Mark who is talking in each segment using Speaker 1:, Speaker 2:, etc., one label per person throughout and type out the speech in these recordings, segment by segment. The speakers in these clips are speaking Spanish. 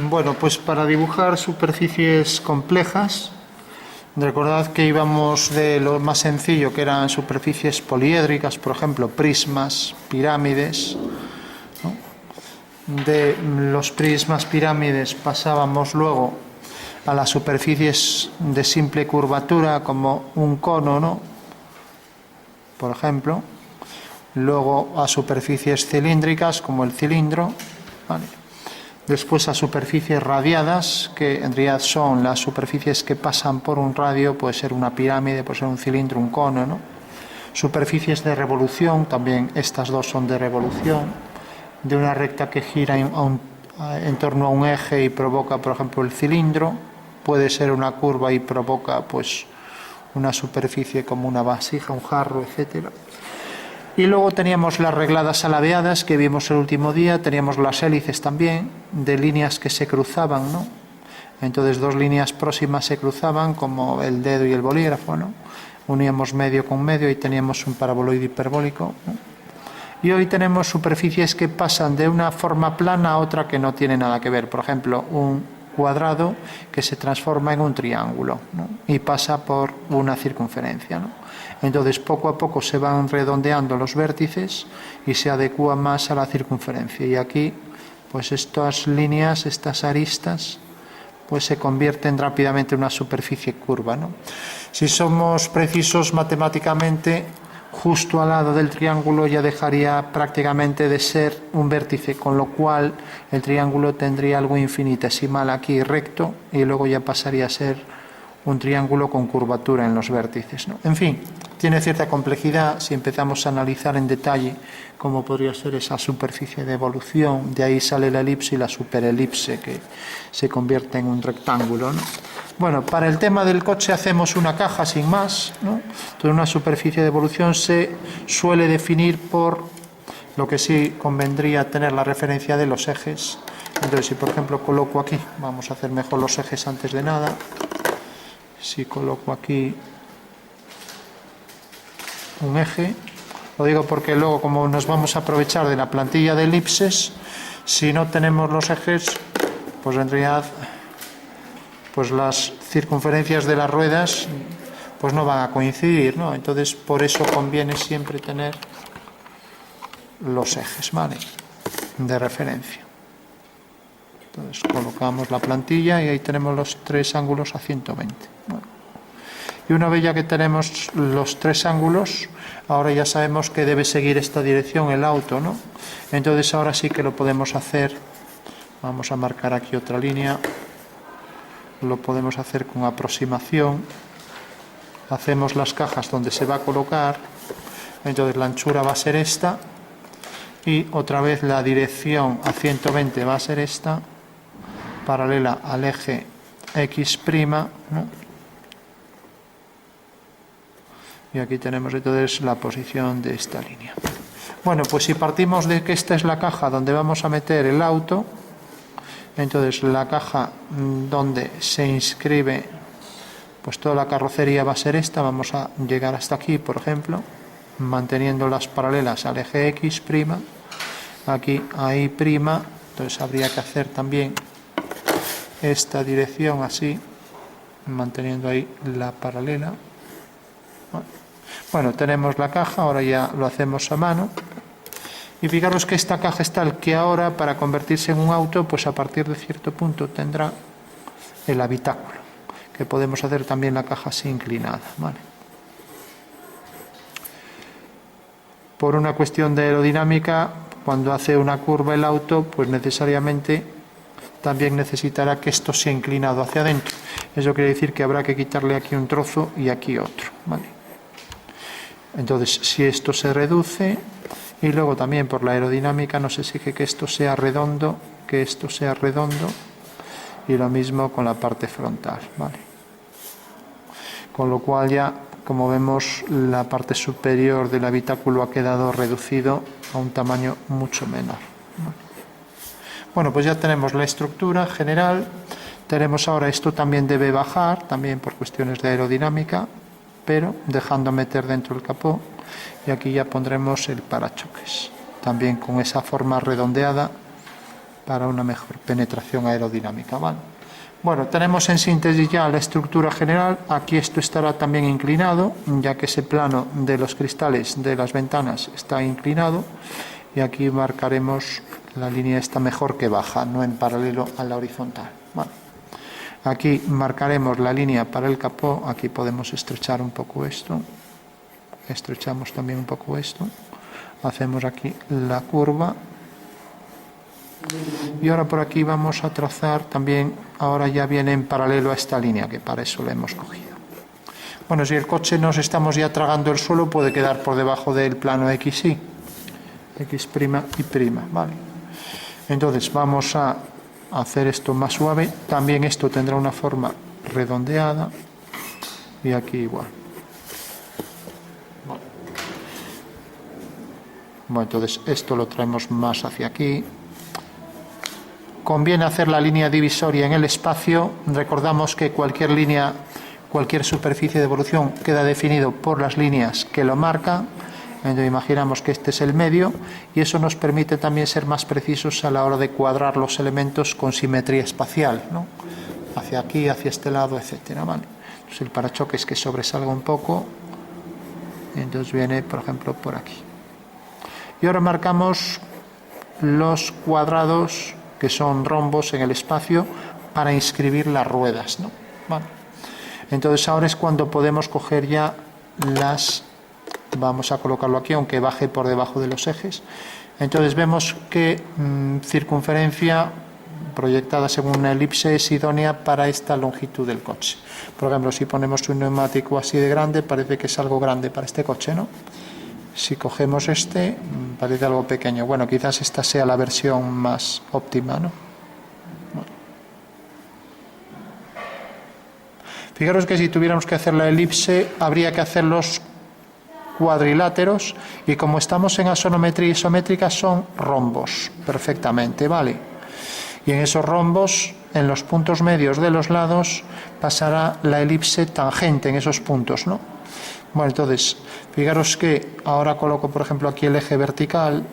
Speaker 1: Bueno, pues para dibujar superficies complejas, recordad que íbamos de lo más sencillo, que eran superficies poliédricas, por ejemplo, prismas, pirámides, ¿no? De los prismas, pirámides, pasábamos luego a las superficies de simple curvatura, como un cono, ¿no? Por ejemplo. Luego a superficies cilíndricas, como el cilindro, ¿vale? Después a superficies radiadas, que en realidad son las superficies que pasan por un radio, puede ser una pirámide, puede ser un cilindro, un cono, ¿no? Superficies de revolución, también estas dos son de revolución, de una recta que gira en torno a un eje y provoca, por ejemplo, el cilindro, puede ser una curva y provoca, pues, una superficie como una vasija, un jarro, etcétera. Y luego teníamos las regladas alabeadas que vimos el último día, teníamos las hélices también, de líneas que se cruzaban, ¿no? Entonces dos líneas próximas se cruzaban, como el dedo y el bolígrafo, ¿no? Uníamos medio con medio y teníamos un paraboloide hiperbólico, ¿no? Y hoy tenemos superficies que pasan de una forma plana a otra que no tiene nada que ver. Por ejemplo, un cuadrado que se transforma en un triángulo, ¿no? Y pasa por una circunferencia, ¿no? Entonces poco a poco se van redondeando los vértices y se adecúa más a la circunferencia. Y aquí, pues estas líneas, estas aristas, pues se convierten rápidamente en una superficie curva, ¿no? Si somos precisos matemáticamente, justo al lado del triángulo ya dejaría prácticamente de ser un vértice, con lo cual el triángulo tendría algo infinitesimal aquí recto y luego ya pasaría a ser un triángulo con curvatura en los vértices, ¿no? En fin, tiene cierta complejidad si empezamos a analizar en detalle cómo podría ser esa superficie de evolución. De ahí sale la elipse y la superelipse, que se convierte en un rectángulo, ¿no? Bueno, para el tema del coche hacemos una caja sin más, ¿no? Entonces una superficie de evolución se suele definir por lo que sí convendría tener la referencia de los ejes. Entonces, si por ejemplo coloco aquí, vamos a hacer mejor los ejes antes de nada. Si coloco aquí un eje, lo digo porque luego, como nos vamos a aprovechar de la plantilla de elipses, si no tenemos los ejes, pues en realidad pues las circunferencias de las ruedas pues no van a coincidir, ¿no? Entonces por eso conviene siempre tener los ejes, ¿vale?, de referencia. Entonces colocamos la plantilla y ahí tenemos los tres ángulos a 120. Bueno. Y una vez ya que tenemos los tres ángulos, ahora ya sabemos que debe seguir esta dirección el auto, ¿no? Entonces ahora sí que lo podemos hacer. Vamos a marcar aquí otra línea. Lo podemos hacer con aproximación. Hacemos las cajas donde se va a colocar. Entonces la anchura va a ser esta. Y otra vez la dirección a 120 va a ser esta, paralela al eje X', ¿no? Y aquí tenemos entonces la posición de esta línea. Bueno, pues si partimos de que esta es la caja donde vamos a meter el auto, entonces la caja donde se inscribe pues toda la carrocería va a ser esta. Vamos a llegar hasta aquí, por ejemplo, manteniendo las paralelas al eje X', aquí a Y', entonces habría que hacer también esta dirección así, manteniendo ahí la paralela. Bueno, tenemos la caja, ahora ya lo hacemos a mano. Y fijaros que esta caja es tal que ahora, para convertirse en un auto, pues a partir de cierto punto tendrá el habitáculo, que podemos hacer también la caja así inclinada, ¿vale? Por una cuestión de aerodinámica, cuando hace una curva el auto, pues necesariamente también necesitará que esto sea inclinado hacia adentro. Eso quiere decir que habrá que quitarle aquí un trozo y aquí otro, ¿vale? Entonces, si esto se reduce, y luego también por la aerodinámica nos exige que esto sea redondo, y lo mismo con la parte frontal, ¿vale? Con lo cual ya, como vemos, la parte superior del habitáculo ha quedado reducido a un tamaño mucho menor, ¿vale? Bueno, pues ya tenemos la estructura general. Tenemos ahora, esto también debe bajar, también por cuestiones de aerodinámica, pero dejando meter dentro el capó, y aquí ya pondremos el parachoques, también con esa forma redondeada para una mejor penetración aerodinámica, ¿vale? Bueno, tenemos en síntesis ya la estructura general. Aquí esto estará también inclinado, ya que ese plano de los cristales de las ventanas está inclinado, y aquí marcaremos la línea esta mejor que baja, no en paralelo a la horizontal, ¿vale? Aquí marcaremos la línea para el capó. Aquí podemos estrechar un poco esto, estrechamos también un poco esto, hacemos aquí la curva. Y ahora por aquí vamos a trazar también, ahora ya viene en paralelo a esta línea, que para eso la hemos cogido. Bueno, si el coche nos estamos ya tragando el suelo, puede quedar por debajo del plano XY, X' y prima, ¿vale? Entonces vamos a hacer esto más suave. También esto tendrá una forma redondeada, y aquí igual. Bueno, entonces esto lo traemos más hacia aquí. Conviene hacer la línea divisoria en el espacio. Recordamos que cualquier línea, cualquier superficie de evolución queda definido por las líneas que lo marcan. Entonces imaginamos que este es el medio, y eso nos permite también ser más precisos a la hora de cuadrar los elementos con simetría espacial, ¿no? Hacia aquí, hacia este lado, etcétera, ¿vale? Entonces el parachoques que sobresalga un poco, entonces viene, por ejemplo, por aquí. Y ahora marcamos los cuadrados, que son rombos en el espacio, para inscribir las ruedas, ¿no? Vale. Entonces ahora es cuando podemos coger ya las, vamos a colocarlo aquí, aunque baje por debajo de los ejes. Entonces vemos que circunferencia proyectada según una elipse es idónea para esta longitud del coche. Por ejemplo, si ponemos un neumático así de grande, parece que es algo grande para este coche, ¿no? Si cogemos este, parece algo pequeño. Bueno, quizás esta sea la versión más óptima, ¿no? Bueno. Fijaros que si tuviéramos que hacer la elipse, habría que hacer los cuadriláteros, y como estamos en axonometría isométrica, son rombos, perfectamente, ¿vale? Y en esos rombos, en los puntos medios de los lados, pasará la elipse tangente en esos puntos, ¿no? Bueno, entonces, fijaros que ahora coloco, por ejemplo, aquí el eje vertical,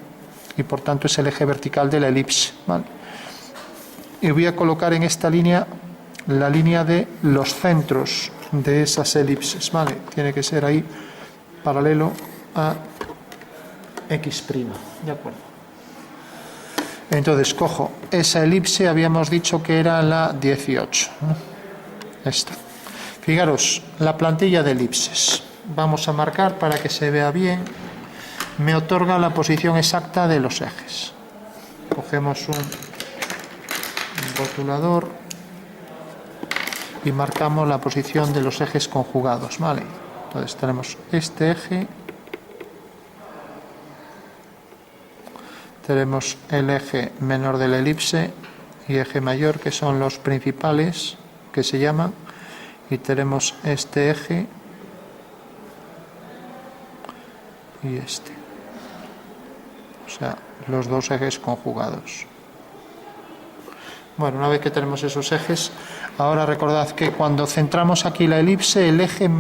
Speaker 1: y por tanto es el eje vertical de la elipse, ¿vale? Y voy a colocar en esta línea la línea de los centros de esas elipses, ¿vale? Tiene que ser ahí paralelo a X', ¿de acuerdo? Entonces cojo esa elipse, habíamos dicho que era la 18, ¿no? Esta. Fijaros, la plantilla de elipses. Vamos a marcar para que se vea bien. Me otorga la posición exacta de los ejes. Cogemos un rotulador y marcamos la posición de los ejes conjugados, ¿vale? Entonces tenemos este eje, tenemos el eje menor de la elipse y eje mayor, que son los principales, que se llaman, y tenemos este eje y este, o sea, los dos ejes conjugados. Bueno, una vez que tenemos esos ejes, ahora recordad que cuando centramos aquí la elipse, el eje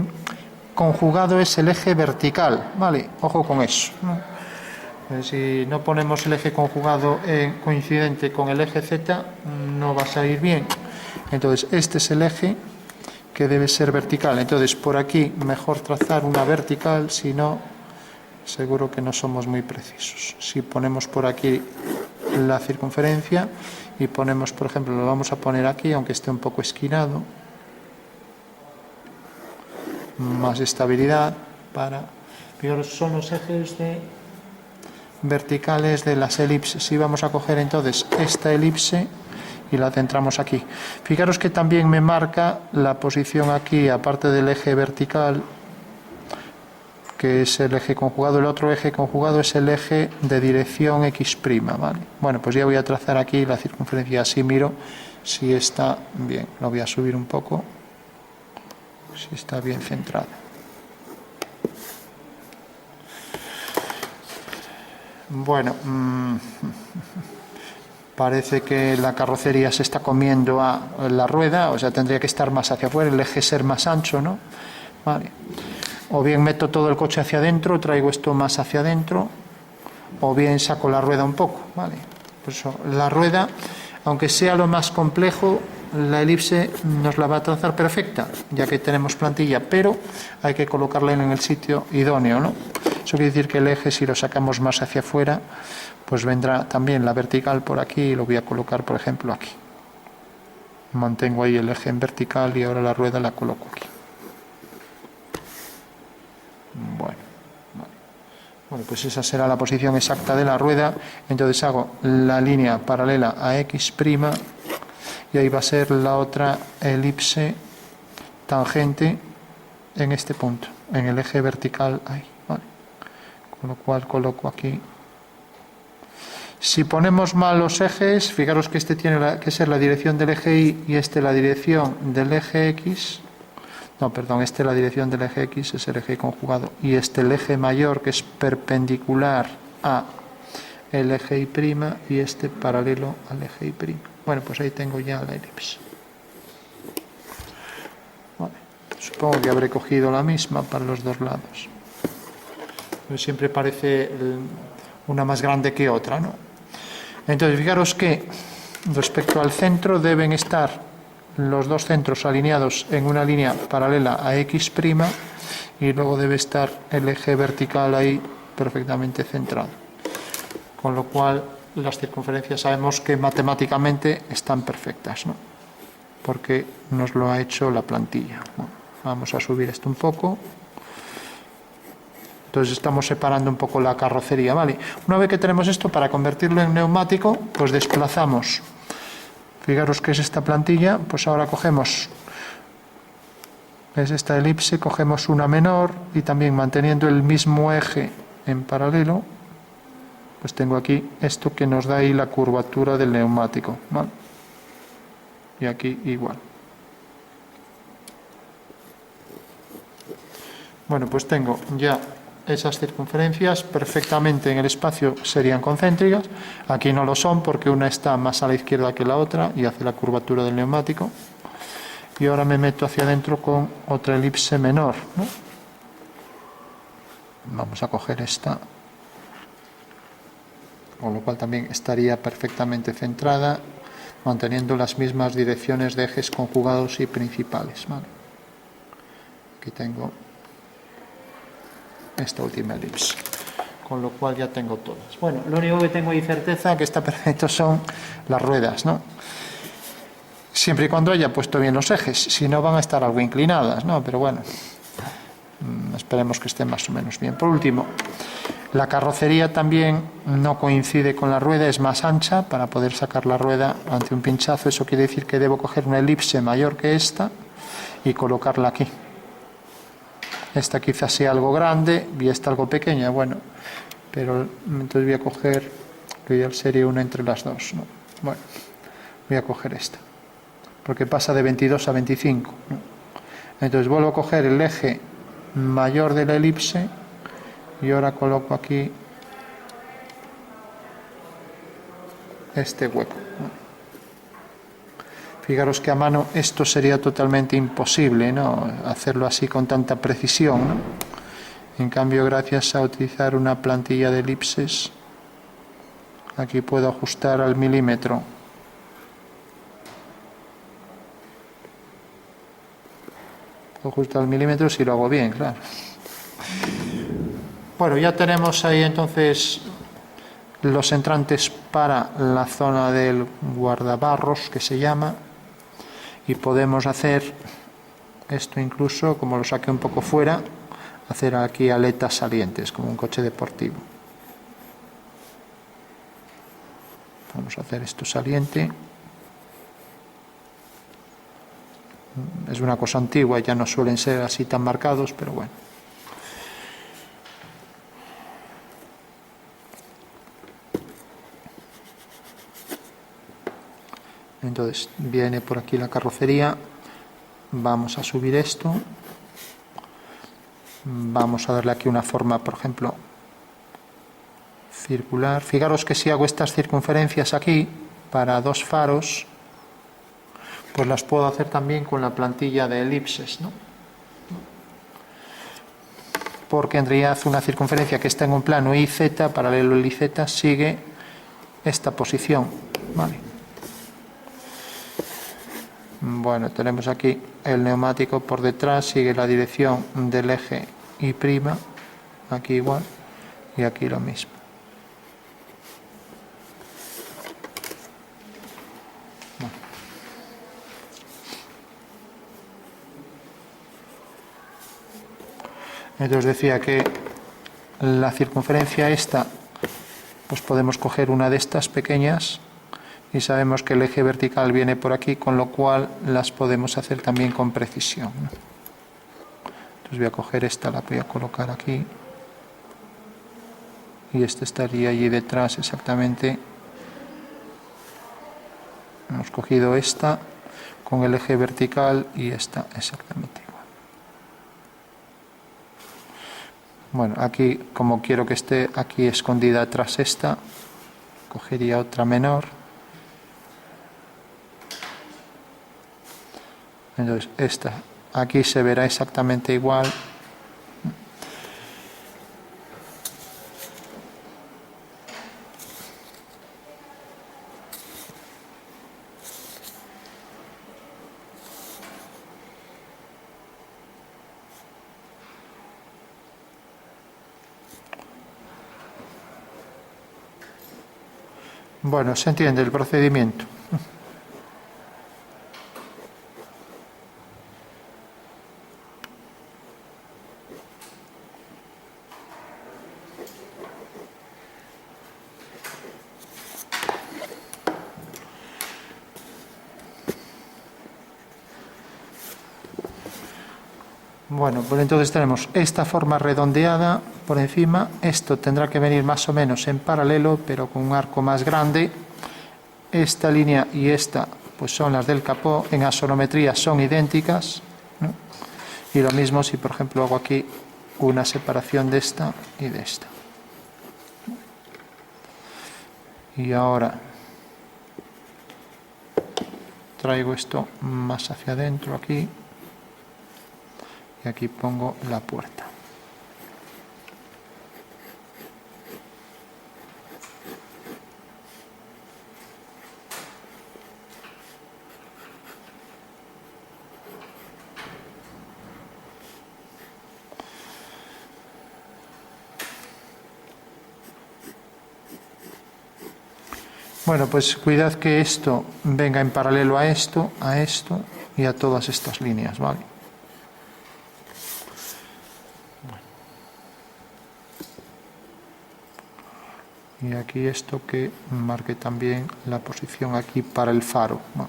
Speaker 1: conjugado es el eje vertical, ¿vale? Ojo con eso, ¿no? Si no ponemos el eje conjugado coincidente con el eje Z, no va a salir bien. Entonces este es el eje que debe ser vertical. Entonces por aquí mejor trazar una vertical, si no, seguro que no somos muy precisos. Si ponemos por aquí la circunferencia y ponemos, por ejemplo, lo vamos a poner aquí, aunque esté un poco esquinado, más estabilidad para... Fijaros, son los ejes verticales de las elipses. Y vamos a coger entonces esta elipse y la centramos aquí. Fijaros que también me marca la posición aquí, aparte del eje vertical, que es el eje conjugado. El otro eje conjugado es el eje de dirección X', ¿vale? Bueno, pues ya voy a trazar aquí la circunferencia, así miro si está bien. Lo voy a subir un poco, si está bien centrado. Bueno, parece que la carrocería se está comiendo a la rueda, o sea, tendría que estar más hacia afuera, el eje ser más ancho, ¿no? Vale. O bien meto todo el coche hacia adentro, traigo esto más hacia adentro, o bien saco la rueda un poco, ¿vale? Pues eso, la rueda, aunque sea lo más complejo, la elipse nos la va a trazar perfecta, ya que tenemos plantilla, pero hay que colocarla en el sitio idóneo, ¿no? Eso quiere decir que el eje, si lo sacamos más hacia afuera, pues vendrá también la vertical por aquí y lo voy a colocar, por ejemplo, aquí. Mantengo ahí el eje en vertical y ahora la rueda la coloco aquí. Bueno, pues esa será la posición exacta de la rueda. Entonces hago la línea paralela a X' y ahí va a ser la otra elipse tangente en este punto, en el eje vertical ahí, ¿vale? Con lo cual coloco aquí. Si ponemos mal los ejes, fijaros que este tiene que ser la dirección del eje Y y este la dirección del eje X. No, perdón, este la dirección del eje X, es el eje Y conjugado, y este el eje mayor, que es perpendicular a el eje Y, y este paralelo al eje Y'. Bueno, pues ahí tengo ya la elipse. Vale. Supongo que habré cogido la misma para los dos lados. Pero siempre parece una más grande que otra, ¿no? Entonces, fijaros que respecto al centro deben estar los dos centros alineados en una línea paralela a X' y luego debe estar el eje vertical ahí perfectamente centrado. Con lo cual las circunferencias sabemos que matemáticamente están perfectas, ¿no? Porque nos lo ha hecho la plantilla. Bueno, vamos a subir esto un poco. Entonces estamos separando un poco la carrocería, ¿vale? Una vez que tenemos esto, para convertirlo en neumático, pues desplazamos. Fijaros que es esta plantilla, pues ahora cogemos, es esta elipse, cogemos una menor y también manteniendo el mismo eje en paralelo, pues tengo aquí esto que nos da ahí la curvatura del neumático, ¿vale? Y aquí igual. Bueno, pues tengo ya esas circunferencias perfectamente en el espacio, serían concéntricas. Aquí no lo son porque una está más a la izquierda que la otra y hace la curvatura del neumático. Y ahora me meto hacia adentro con otra elipse menor, ¿no? Vamos a coger esta, con lo cual también estaría perfectamente centrada, manteniendo las mismas direcciones de ejes conjugados y principales, ¿vale? Aquí tengo esta última elipse, con lo cual ya tengo todas. Bueno, lo único que tengo ahí certeza que está perfecto son las ruedas, ¿no? Siempre y cuando haya puesto bien los ejes, si no van a estar algo inclinadas, ¿no? Pero bueno, esperemos que estén más o menos bien. Por último, la carrocería también no coincide con la rueda, es más ancha. Para poder sacar la rueda ante un pinchazo, eso quiere decir que debo coger una elipse mayor que esta y colocarla aquí. Esta quizás sea algo grande y esta algo pequeña, bueno, pero entonces voy a coger, lo ideal sería una entre las dos, ¿no? Bueno, voy a coger esta, porque pasa de 22 a 25, ¿no? Entonces vuelvo a coger el eje mayor de la elipse y ahora coloco aquí este hueco, ¿no? Fijaros que a mano esto sería totalmente imposible, ¿no? Hacerlo así con tanta precisión, ¿no? En cambio, gracias a utilizar una plantilla de elipses, aquí puedo ajustar al milímetro. Puedo ajustar al milímetro si lo hago bien, claro. Bueno, ya tenemos ahí entonces los entrantes para la zona del guardabarros, que se llama. Y podemos hacer esto incluso, como lo saqué un poco fuera, hacer aquí aletas salientes, como un coche deportivo. Vamos a hacer esto saliente. Es una cosa antigua, ya no suelen ser así tan marcados, pero bueno. Entonces viene por aquí la carrocería, vamos a subir esto, vamos a darle aquí una forma, por ejemplo, circular. Fijaros que si hago estas circunferencias aquí para dos faros, pues las puedo hacer también con la plantilla de elipses, ¿no? Porque en realidad una circunferencia que está en un plano YZ, paralelo al YZ, sigue esta posición, ¿vale? Bueno, tenemos aquí el neumático por detrás, sigue la dirección del eje Y', aquí igual, y aquí lo mismo. Entonces decía que la circunferencia esta, pues podemos coger una de estas pequeñas y sabemos que el eje vertical viene por aquí, con lo cual las podemos hacer también con precisión, ¿no? Entonces voy a coger esta, la voy a colocar aquí y esta estaría allí detrás exactamente. Hemos cogido esta con el eje vertical y esta exactamente igual. Bueno, aquí como quiero que esté aquí escondida tras esta, cogería otra menor. Entonces esta aquí se verá exactamente igual. Bueno, se entiende el procedimiento. Bueno, pues entonces tenemos esta forma redondeada por encima. Esto tendrá que venir más o menos en paralelo, pero con un arco más grande. Esta línea y esta pues son las del capó. En axonometría son idénticas, ¿no? Y lo mismo si, por ejemplo, hago aquí una separación de esta y de esta. Y ahora traigo esto más hacia adentro aquí. Y aquí pongo la puerta. Bueno, pues cuidad que esto venga en paralelo a esto y a todas estas líneas, ¿vale? Y aquí esto que marque también la posición aquí para el faro, ¿no?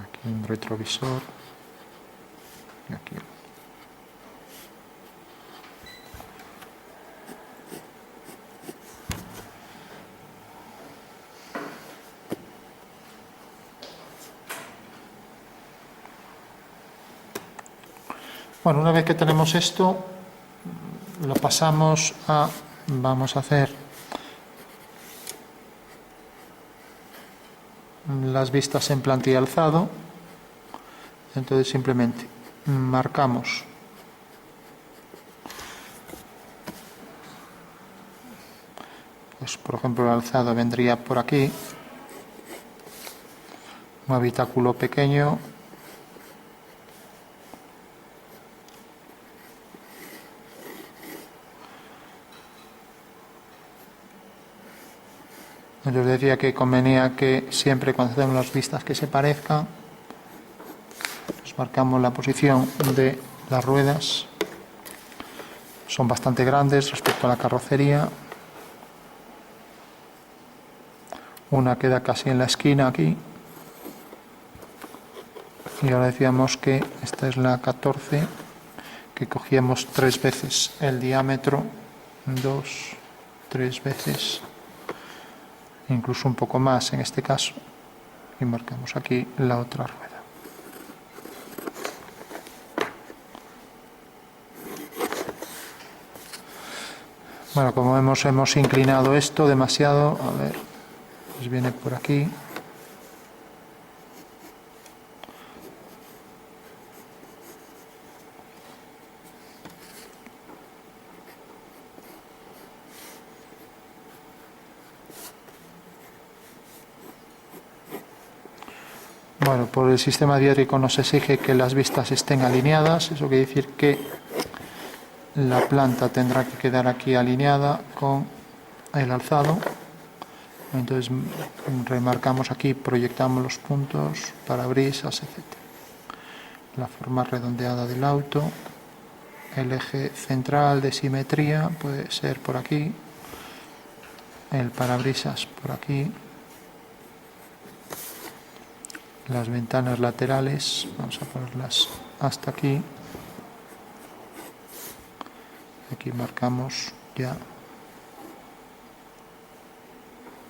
Speaker 1: Aquí un retrovisor y aquí. Bueno, una vez que tenemos esto, lo pasamos a, vamos a hacer las vistas en planta y alzado. Entonces simplemente marcamos pues por ejemplo el alzado vendría por aquí, un habitáculo pequeño, yo os decía que convenía que siempre cuando hacemos las vistas que se parezcan, pues marcamos la posición de las ruedas, son bastante grandes respecto a la carrocería, una queda casi en la esquina aquí, y ahora decíamos que esta es la 14, que cogíamos 3 veces el diámetro, 2, 3 veces, incluso un poco más en este caso, y marcamos aquí la otra rueda. Bueno, como vemos, hemos inclinado esto demasiado, a ver, pues viene por aquí. Bueno, por el sistema diédrico nos exige que las vistas estén alineadas, eso quiere decir que la planta tendrá que quedar aquí alineada con el alzado. Entonces remarcamos aquí, proyectamos los puntos, parabrisas, etc. La forma redondeada del auto, el eje central de simetría puede ser por aquí, el parabrisas por aquí, las ventanas laterales, vamos a ponerlas hasta aquí. Aquí marcamos ya,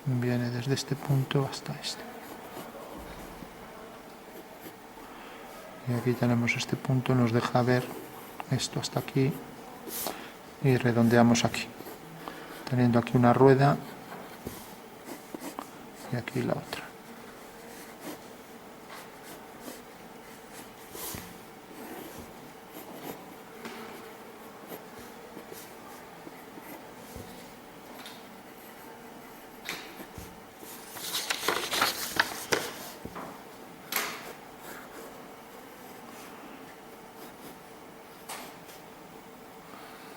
Speaker 1: viene desde este punto hasta este. Y aquí tenemos este punto, nos deja ver esto hasta aquí y redondeamos aquí, teniendo aquí una rueda y aquí la otra.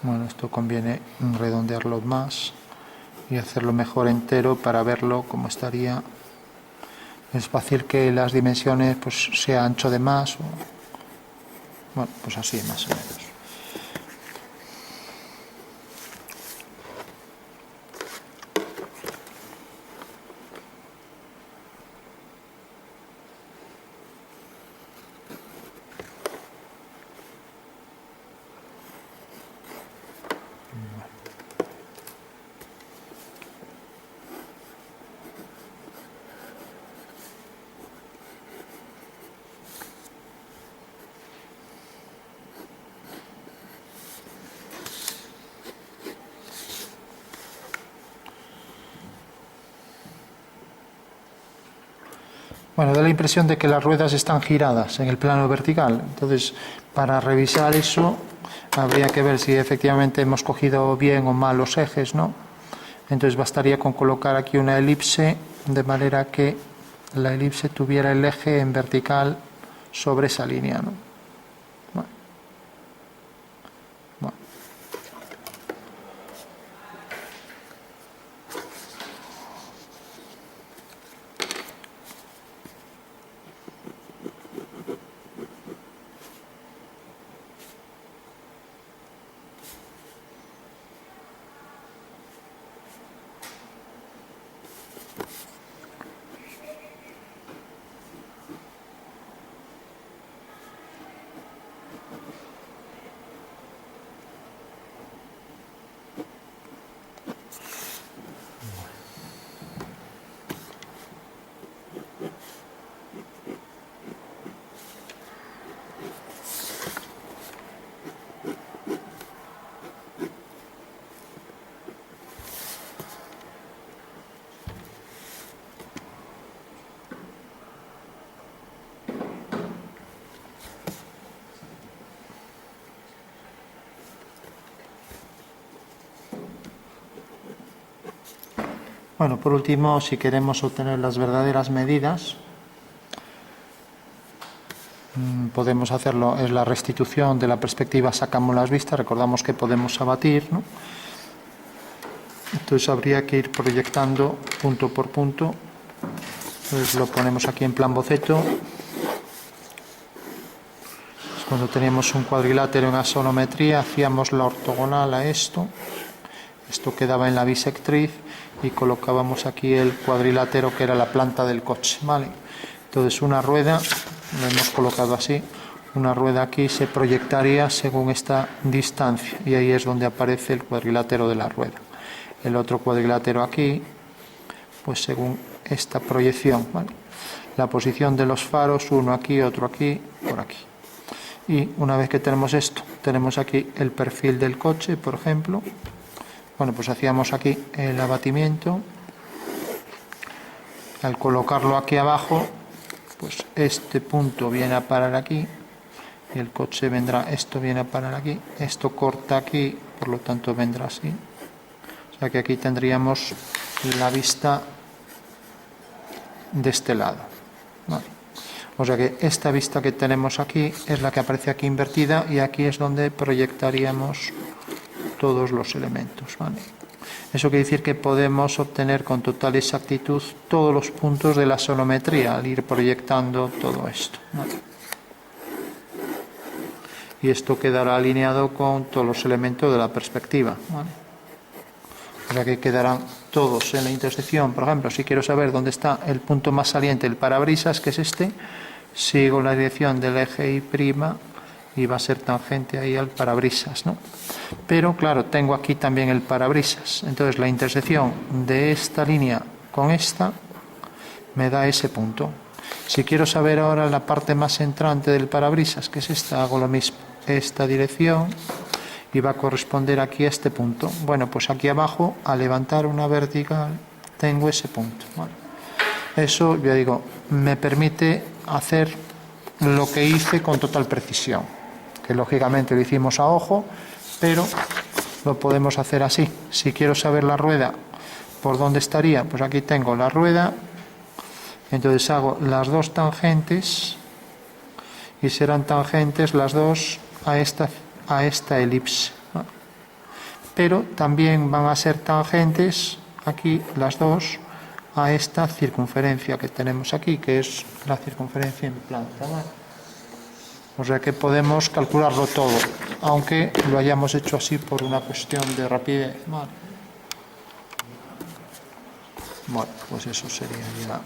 Speaker 1: Bueno, esto conviene redondearlo más y hacerlo mejor entero para verlo como estaría. Es fácil que las dimensiones pues sea ancho de más o, bueno, pues así más o menos. Bueno, da la impresión de que las ruedas están giradas en el plano vertical. Entonces, para revisar eso, habría que ver si efectivamente hemos cogido bien o mal los ejes, ¿no? Entonces, bastaría con colocar aquí una elipse, de manera que la elipse tuviera el eje en vertical sobre esa línea, ¿no? Bueno. Bueno. Bueno, por último, si queremos obtener las verdaderas medidas, podemos hacerlo, es la restitución de la perspectiva, sacamos las vistas, recordamos que podemos abatir, ¿no? Entonces habría que ir proyectando punto por punto. Entonces lo ponemos aquí en plan boceto. Cuando teníamos un cuadrilátero en axonometría, hacíamos la ortogonal a esto. Esto quedaba en la bisectriz y colocábamos aquí el cuadrilátero que era la planta del coche, ¿vale? Entonces una rueda, lo hemos colocado así, una rueda aquí se proyectaría según esta distancia y ahí es donde aparece el cuadrilátero de la rueda. El otro cuadrilátero aquí, pues según esta proyección, ¿vale? La posición de los faros, uno aquí, otro aquí, por aquí. Y una vez que tenemos esto, tenemos aquí el perfil del coche, por ejemplo. Bueno, pues hacíamos aquí el abatimiento. Al colocarlo aquí abajo, pues este punto viene a parar aquí y el coche vendrá, esto viene a parar aquí, esto corta aquí, por lo tanto vendrá así. O sea que aquí tendríamos la vista de este lado, ¿vale? O sea que esta vista que tenemos aquí es la que aparece aquí invertida y aquí es donde proyectaríamos todos los elementos, ¿vale? Eso quiere decir que podemos obtener con total exactitud todos los puntos de la sonometría al ir proyectando todo esto, ¿vale? Y esto quedará alineado con todos los elementos de la perspectiva, ¿vale? O sea que quedarán todos en la intersección. Por ejemplo, si quiero saber dónde está el punto más saliente del parabrisas, que es este, sigo la dirección del eje Y' y va a ser tangente ahí al parabrisas, ¿no? Pero claro, tengo aquí también el parabrisas. Entonces la intersección de esta línea con esta me da ese punto. Si quiero saber ahora la parte más entrante del parabrisas, que es esta, hago lo mismo. Esta dirección y va a corresponder aquí a este punto. Bueno, pues aquí abajo, al levantar una vertical, tengo ese punto, ¿vale? Eso, ya digo, me permite hacer lo que hice con total precisión, que lógicamente lo hicimos a ojo, pero lo podemos hacer así. Si quiero saber la rueda, ¿por dónde estaría? Pues aquí tengo la rueda, entonces hago las dos tangentes y serán tangentes las dos a esta elipse, ¿no? Pero también van a ser tangentes aquí las dos a esta circunferencia que tenemos aquí, que es la circunferencia en planta, ¿vale? O sea que podemos calcularlo todo, aunque lo hayamos hecho así por una cuestión de rapidez, ¿vale? Bueno, pues eso sería ya